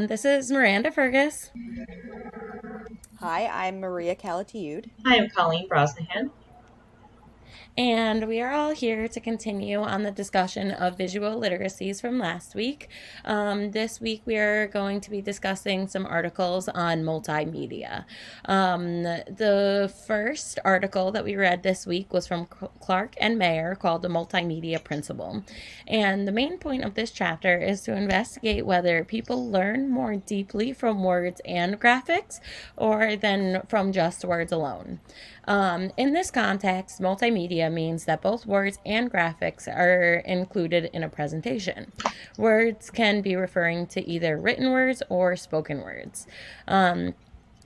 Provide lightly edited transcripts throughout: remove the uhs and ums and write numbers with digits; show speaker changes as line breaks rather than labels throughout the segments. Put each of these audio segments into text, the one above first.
This is Miranda Fergus.
Hi, I'm Maria Calatiude.
Hi, I'm Colleen Brosnahan.
And we are all here to continue on the discussion of visual literacies from last week. This week, we are going to be discussing some articles on multimedia. The first article that we read this week was from Clark and Mayer called The Multimedia Principle. And the main point of this chapter is to investigate whether people learn more deeply from words and graphics or than from just words alone. In this context, multimedia means that both words and graphics are included in a presentation. Words can be referring to either written words or spoken words.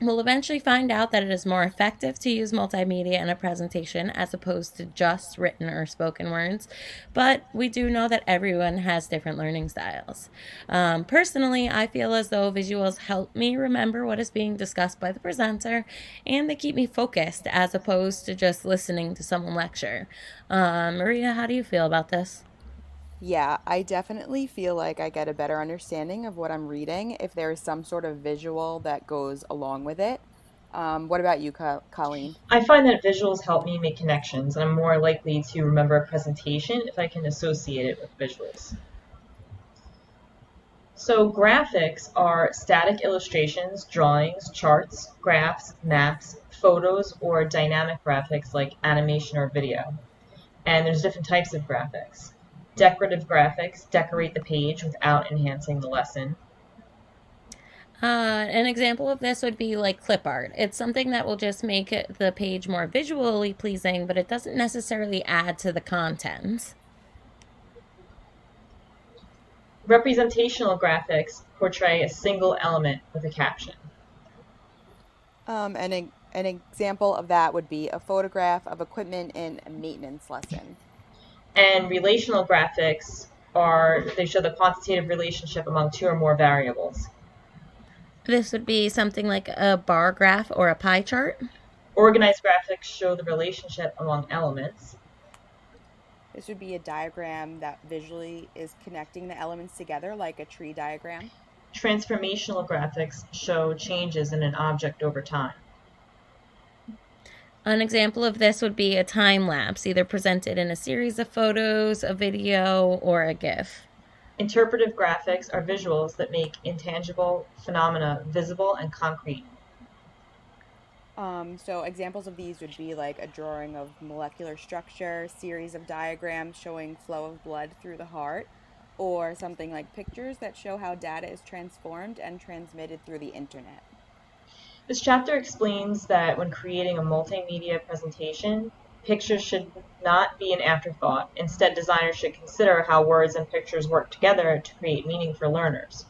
We'll eventually find out that it is more effective to use multimedia in a presentation as opposed to just written or spoken words, but we do know that everyone has different learning styles. Personally, I feel as though visuals help me remember what is being discussed by the presenter, and they keep me focused as opposed to just listening to someone lecture. Maria, how do you feel about this?
Yeah, I definitely feel like I get a better understanding of what I'm reading if there is some sort of visual that goes along with it. What about you, Colleen?
I find that visuals help me make connections, and I'm more likely to remember a presentation if I can associate it with visuals. So graphics are static illustrations, drawings, charts, graphs, maps, photos, or dynamic graphics like animation or video. And there's different types of graphics. Decorative graphics decorate the page without enhancing the lesson.
An example of this would be like clip art. It's something that will just make the page more visually pleasing, but it doesn't necessarily add to the content.
Representational graphics portray a single element with a caption.
An example of that would be a photograph of equipment in a maintenance lesson.
And relational graphics they show the quantitative relationship among two or more variables.
This would be something like a bar graph or a pie chart.
Organized graphics show the relationship among elements.
This would be a diagram that visually is connecting the elements together, like a tree diagram.
Transformational graphics show changes in an object over time.
An example of this would be a time lapse, either presented in a series of photos, a video, or a GIF.
Interpretive graphics are visuals that make intangible phenomena visible and concrete.
So examples of these would be like a drawing of molecular structure, series of diagrams showing flow of blood through the heart, or something like pictures that show how data is transformed and transmitted through the internet.
This chapter explains that when creating a multimedia presentation, pictures should not be an afterthought. Instead, designers should consider how words and pictures work together to create meaning for learners.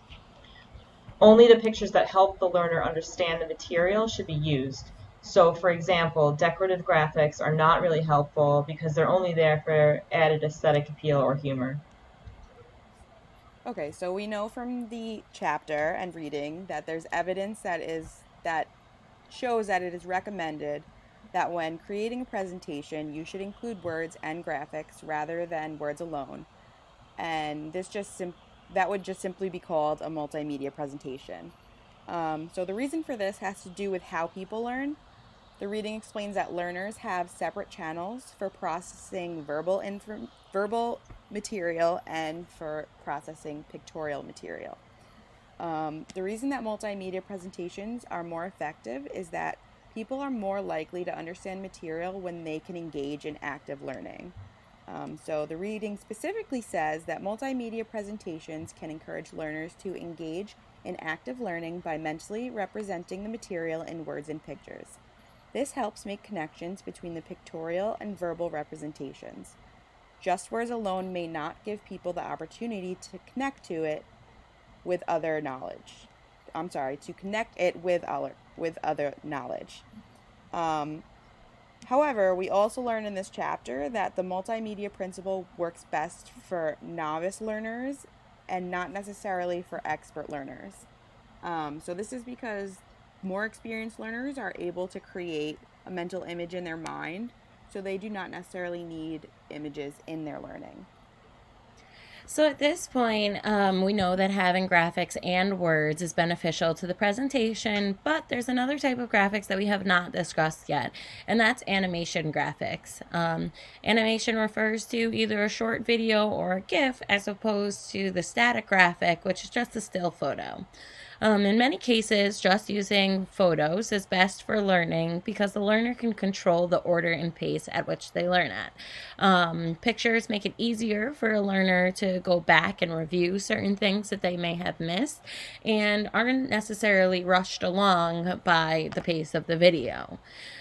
Only the pictures that help the learner understand the material should be used. So, for example, decorative graphics are not really helpful because they're only there for added aesthetic appeal or humor.
Okay, so we know from the chapter and reading that there's evidence that shows that it is recommended that when creating a presentation, you should include words and graphics rather than words alone. And that would just simply be called a multimedia presentation. So the reason for this has to do with how people learn. The reading explains that learners have separate channels for processing verbal material and for processing pictorial material. The reason that multimedia presentations are more effective is that people are more likely to understand material when they can engage in active learning. So the reading specifically says that multimedia presentations can encourage learners to engage in active learning by mentally representing the material in words and pictures. This helps make connections between the pictorial and verbal representations. Just words alone may not give people the opportunity to connect it with other knowledge. However, we also learn in this chapter that the multimedia principle works best for novice learners and not necessarily for expert learners. So this is because more experienced learners are able to create a mental image in their mind, so they do not necessarily need images in their learning.
So at this point, we know that having graphics and words is beneficial to the presentation, but there's another type of graphics that we have not discussed yet, and that's animation graphics. Animation refers to either a short video or a GIF as opposed to the static graphic, which is just a still photo. In many cases, just using photos is best for learning because the learner can control the order and pace at which they learn at. Pictures make it easier for a learner to go back and review certain things that they may have missed and aren't necessarily rushed along by the pace of the video.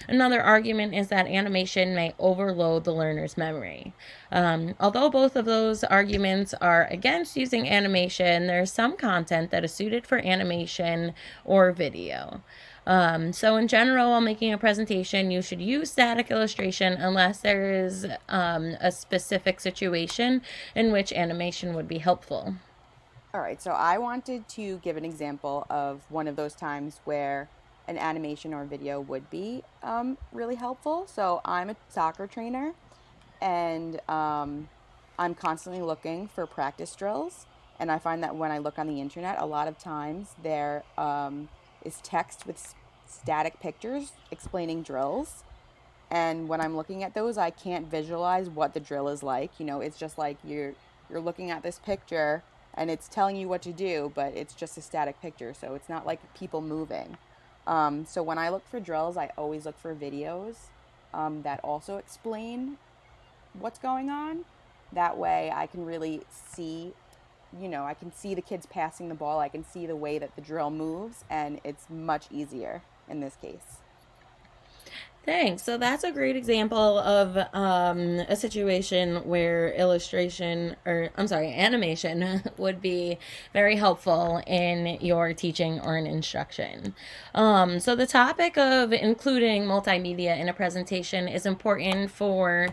Another argument is that animation may overload the learner's memory. Although both of those arguments are against using animation, there's some content that is suited for animation or video. So in general, while making a presentation, you should use static illustration unless there is a specific situation in which animation would be helpful.
All right, so I wanted to give an example of one of those times where an animation or video would be really helpful. So I'm a soccer trainer, and I'm constantly looking for practice drills. And I find that when I look on the internet, a lot of times there is text with static pictures explaining drills. And when I'm looking at those, I can't visualize what the drill is like. You know, it's just like you're looking at this picture and it's telling you what to do, but it's just a static picture, so it's not like people moving. So when I look for drills, I always look for videos that also explain what's going on. That way I can really see, I can see the kids passing the ball. I can see the way that the drill moves, and it's much easier in this case.
Thanks. So that's a great example of a situation where animation would be very helpful in your teaching or an instruction. So the topic of including multimedia in a presentation is important for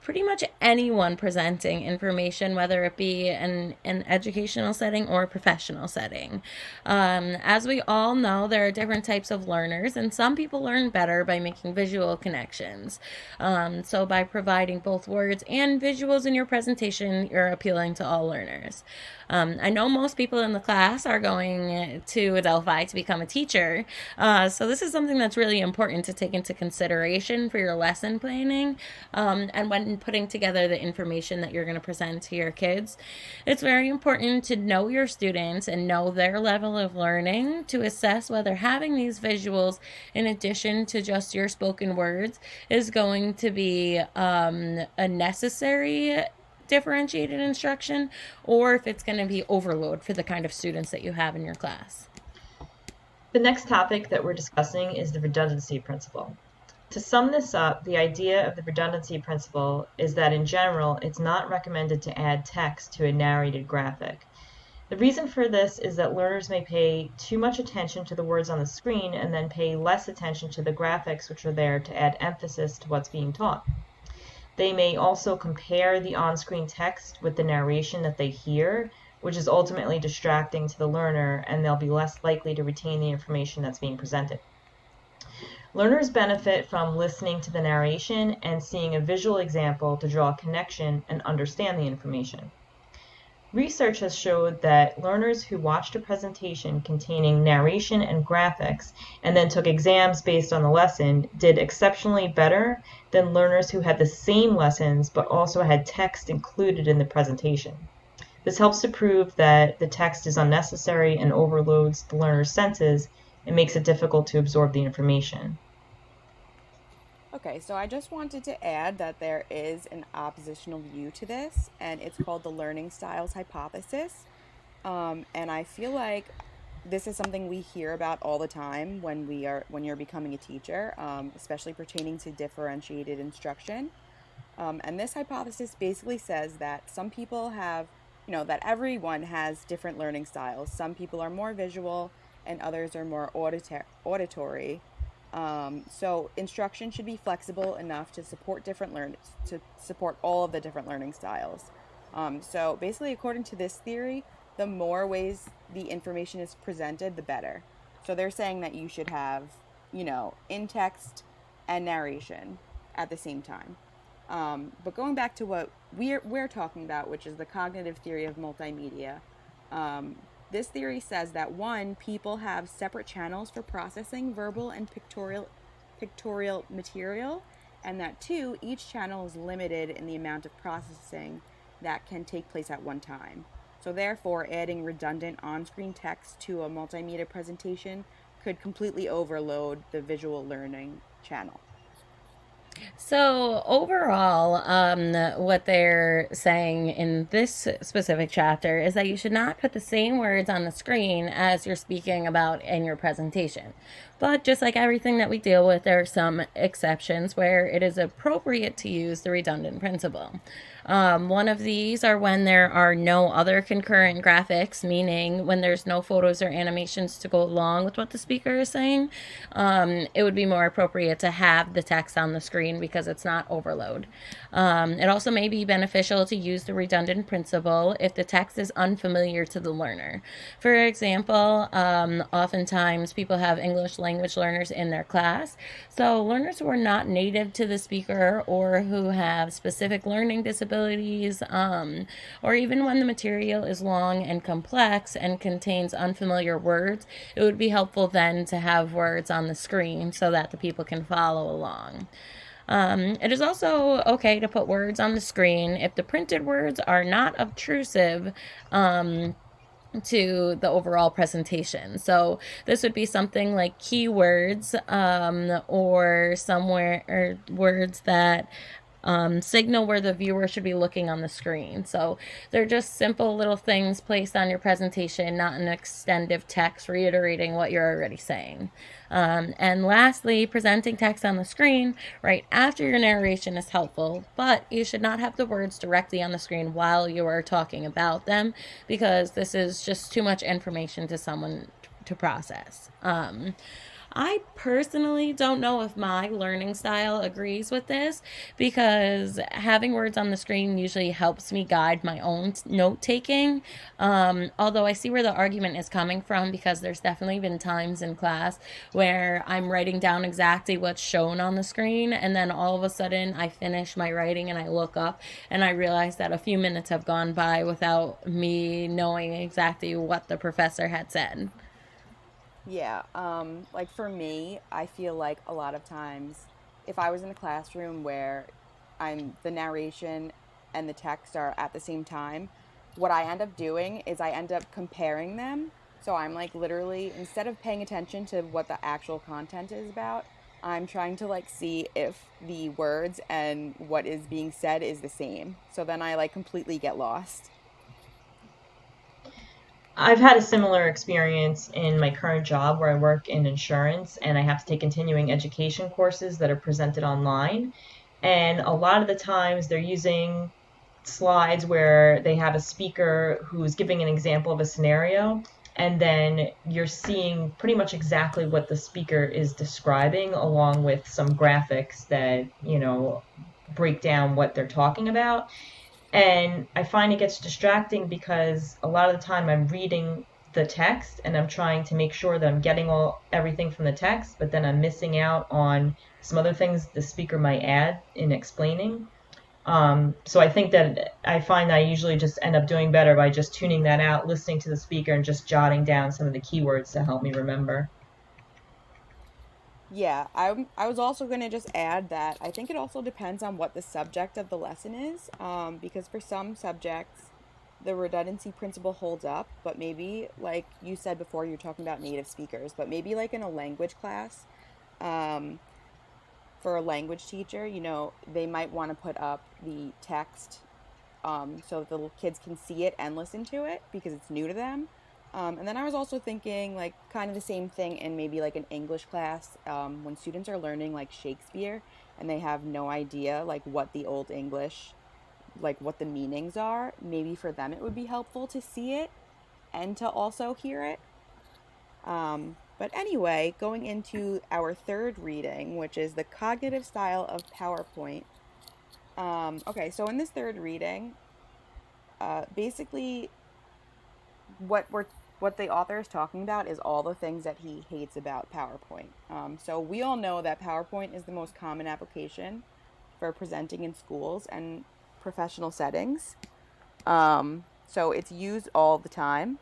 pretty much anyone presenting information, whether it be in an educational setting or a professional setting. As we all know, there are different types of learners, and some people learn better by making visual connections. So by providing both words and visuals in your presentation, you're appealing to all learners. I know most people in the class are going to Adelphi to become a teacher, so this is something that's really important to take into consideration for your lesson planning, and when putting together the information that you're going to present to your kids. It's very important to know your students and know their level of learning to assess whether having these visuals in addition to just your spoken words is going to be a necessary differentiated instruction, or if it's going to be overload for the kind of students that you have in your class.
The next topic that we're discussing is the redundancy principle. To sum this up, the idea of the redundancy principle is that in general, it's not recommended to add text to a narrated graphic. The reason for this is that learners may pay too much attention to the words on the screen and then pay less attention to the graphics which are there to add emphasis to what's being taught. They may also compare the on-screen text with the narration that they hear, which is ultimately distracting to the learner, and they'll be less likely to retain the information that's being presented. Learners benefit from listening to the narration and seeing a visual example to draw a connection and understand the information. Research has showed that learners who watched a presentation containing narration and graphics and then took exams based on the lesson did exceptionally better than learners who had the same lessons but also had text included in the presentation. This helps to prove that the text is unnecessary and overloads the learner's senses and makes it difficult to absorb the information.
Okay, so I just wanted to add that there is an oppositional view to this, and it's called the learning styles hypothesis. And I feel like this is something we hear about all the time when you're becoming a teacher, especially pertaining to differentiated instruction. And this hypothesis basically says that some people have, that everyone has different learning styles. Some people are more visual, and others are more auditory. So instruction should be flexible enough to support to support all of the different learning styles. So basically, according to this theory, the more ways the information is presented, the better. So they're saying that you should have, in text and narration at the same time. But going back to what we're talking about, which is the cognitive theory of multimedia, this theory says that one, people have separate channels for processing verbal and pictorial material, and that two, each channel is limited in the amount of processing that can take place at one time. So therefore, adding redundant on-screen text to a multimedia presentation could completely overload the visual learning channel.
So overall, what they're saying in this specific chapter is that you should not put the same words on the screen as you're speaking about in your presentation. But just like everything that we deal with, there are some exceptions where it is appropriate to use the redundant principle. One of these are when there are no other concurrent graphics, meaning when there's no photos or animations to go along with what the speaker is saying. It would be more appropriate to have the text on the screen because it's not overload. It also may be beneficial to use the redundant principle if the text is unfamiliar to the learner. For example, oftentimes people have English language learners in their class, so learners who are not native to the speaker or who have specific learning disabilities, or even when the material is long and complex and contains unfamiliar words, it would be helpful then to have words on the screen so that the people can follow along. It is also okay to put words on the screen if the printed words are not obtrusive to the overall presentation. So this would be something like keywords or somewhere or words that signal where the viewer should be looking on the screen. So they're just simple little things placed on your presentation, not an extensive text reiterating what you're already saying. And lastly, presenting text on the screen right after your narration is helpful, but you should not have the words directly on the screen while you are talking about them because this is just too much information to someone to process. I personally don't know if my learning style agrees with this because having words on the screen usually helps me guide my own note taking. Although I see where the argument is coming from because there's definitely been times in class where I'm writing down exactly what's shown on the screen and then all of a sudden I finish my writing and I look up and I realize that a few minutes have gone by without me knowing exactly what the professor had said.
Yeah, like for me, I feel like a lot of times if I was in a classroom where the narration and the text are at the same time, what I end up doing is I end up comparing them. So I'm like literally, instead of paying attention to what the actual content is about, I'm trying to like see if the words and what is being said is the same. So then I like completely get lost.
I've had a similar experience in my current job where I work in insurance and I have to take continuing education courses that are presented online. And a lot of the times they're using slides where they have a speaker who's giving an example of a scenario, and then you're seeing pretty much exactly what the speaker is describing along with some graphics that, break down what they're talking about. And I find it gets distracting because a lot of the time I'm reading the text and I'm trying to make sure that I'm getting everything from the text, but then I'm missing out on some other things the speaker might add in explaining. So I think that I find that I usually just end up doing better by just tuning that out, listening to the speaker, and just jotting down some of the keywords to help me remember.
Yeah, I was also going to just add that I think it also depends on what the subject of the lesson is, because for some subjects, the redundancy principle holds up, but maybe, like you said before, you're talking about native speakers, but maybe like in a language class, um, for a language teacher, they might want to put up the text so the kids can see it and listen to it because it's new to them. And then I was also thinking like kind of the same thing in maybe like an English class when students are learning like Shakespeare and they have no idea like what the Old English, like what the meanings are. Maybe for them it would be helpful to see it and to also hear it. But anyway, going into our third reading, which is the cognitive style of PowerPoint. Okay, so in this third reading, basically what the author is talking about is all the things that he hates about PowerPoint. So we all know that PowerPoint is the most common application for presenting in schools and professional settings. So it's used all the time.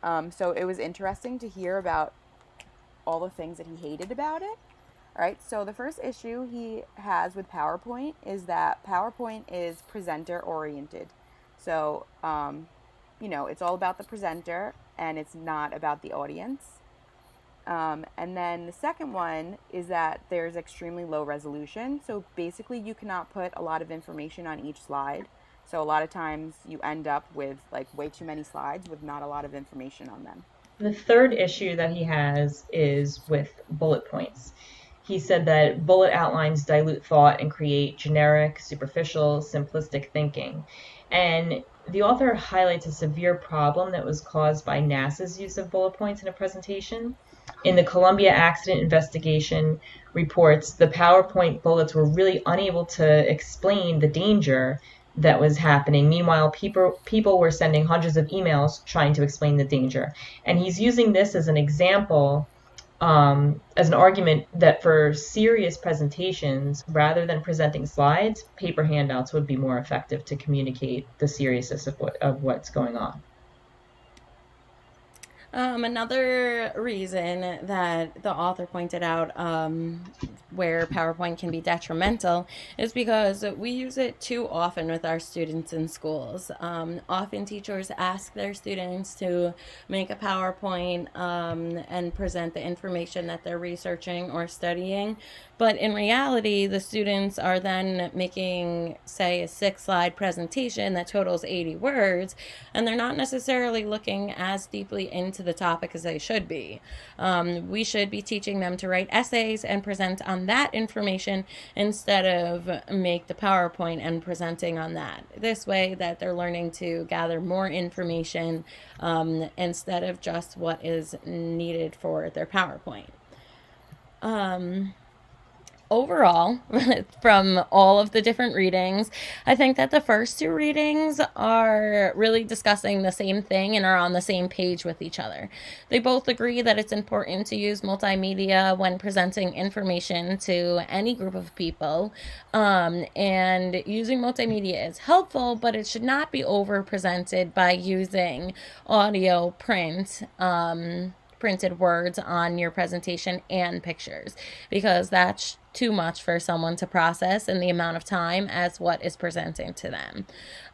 So it was interesting to hear about all the things that he hated about it. All right, so the first issue he has with PowerPoint is that PowerPoint is presenter oriented. So, it's all about the presenter and it's not about the audience. And then the second one is that there's extremely low resolution. So basically you cannot put a lot of information on each slide. So a lot of times you end up with like way too many slides with not a lot of information on them.
The third issue that he has is with bullet points. He said that bullet outlines dilute thought and create generic, superficial, simplistic thinking. And the author highlights a severe problem that was caused by NASA's use of bullet points in a presentation. In the Columbia accident investigation reports, the PowerPoint bullets were really unable to explain the danger that was happening. Meanwhile, people were sending hundreds of emails trying to explain the danger. And he's using this as an example, as an argument that for serious presentations, rather than presenting slides, paper handouts would be more effective to communicate the seriousness of what's going on.
Another reason that the author pointed out where PowerPoint can be detrimental is because we use it too often with our students in schools. Often teachers ask their students to make a PowerPoint and present the information that they're researching or studying. But in reality, the students are then making, say, a 6-slide presentation that totals 80 words, and they're not necessarily looking as deeply into the topic as they should be. We should be teaching them to write essays and present on that information instead of make the PowerPoint and presenting on that. This way that they're learning to gather more information instead of just what is needed for their PowerPoint. Overall, from all of the different readings, I think that the first 2 readings are really discussing the same thing and are on the same page with each other. They both agree that it's important to use multimedia when presenting information to any group of people, and using multimedia is helpful, but it should not be over-presented by using audio, printed words on your presentation and pictures, because that's too much for someone to process in the amount of time as what is presenting to them.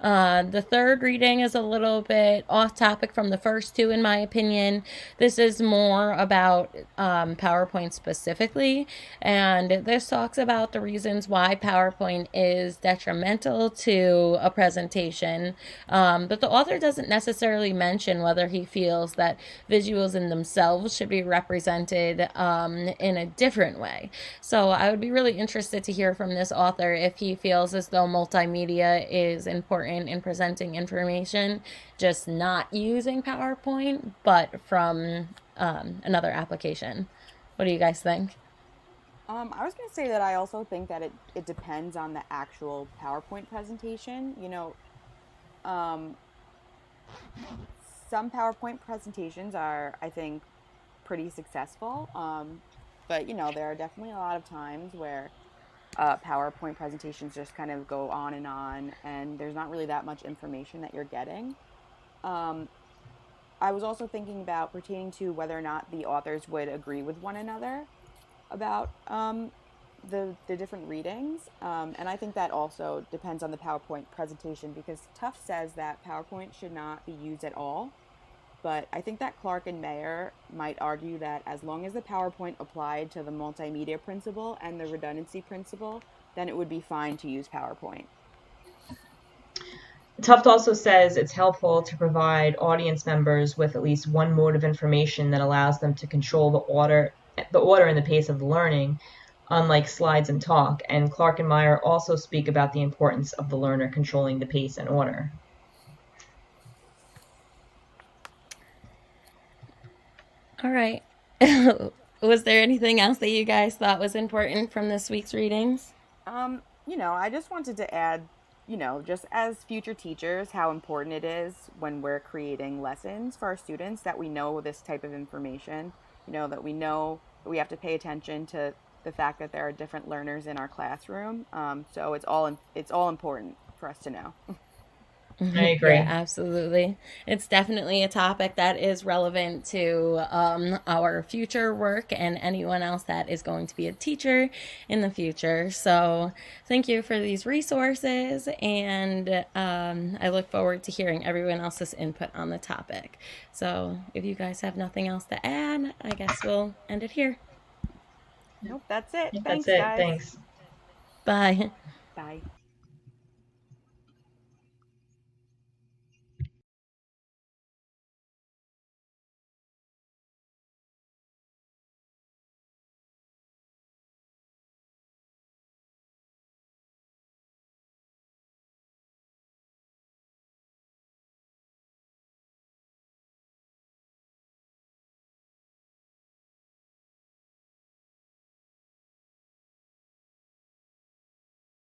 The third reading is a little bit off topic from the first 2, in my opinion. This is more about PowerPoint specifically, and this talks about the reasons why PowerPoint is detrimental to a presentation, but the author doesn't necessarily mention whether he feels that visuals in themselves should be represented in a different way. So I would be really interested to hear from this author if he feels as though multimedia is important in presenting information, just not using PowerPoint, but from another application. What do you guys think?
I was going to say that I also think that it depends on the actual PowerPoint presentation. Some PowerPoint presentations are, I think, pretty successful. But, there are definitely a lot of times where PowerPoint presentations just kind of go on, and there's not really that much information that you're getting. I was also thinking about pertaining to whether or not the authors would agree with one another about the different readings. And I think that also depends on the PowerPoint presentation, because Tufte says that PowerPoint should not be used at all. But I think that Clark and Mayer might argue that as long as the PowerPoint applied to the Multimedia Principle and the Redundancy Principle, then it would be fine to use PowerPoint.
Tufte also says it's helpful to provide audience members with at least one mode of information that allows them to control the order and the pace of the learning, unlike slides and talk. And Clark and Mayer also speak about the importance of the learner controlling the pace and order.
All right. Was there anything else that you guys thought was important from this week's readings?
I just wanted to add, just as future teachers, how important it is when we're creating lessons for our students that we know this type of information, that we know that we have to pay attention to the fact that there are different learners in our classroom. So it's all important for us to know.
I
Yeah,
agree.
absolutely. It's definitely a topic that is relevant to our future work and anyone else that is going to be a teacher in the future. So, thank you for these resources, and I look forward to hearing everyone else's input on the topic. So, if you guys have nothing else to add, I guess we'll end it here.
Nope, that's it.
Yeah, that's
Thanks,
it.
guys.
Thanks.
Bye.
Bye.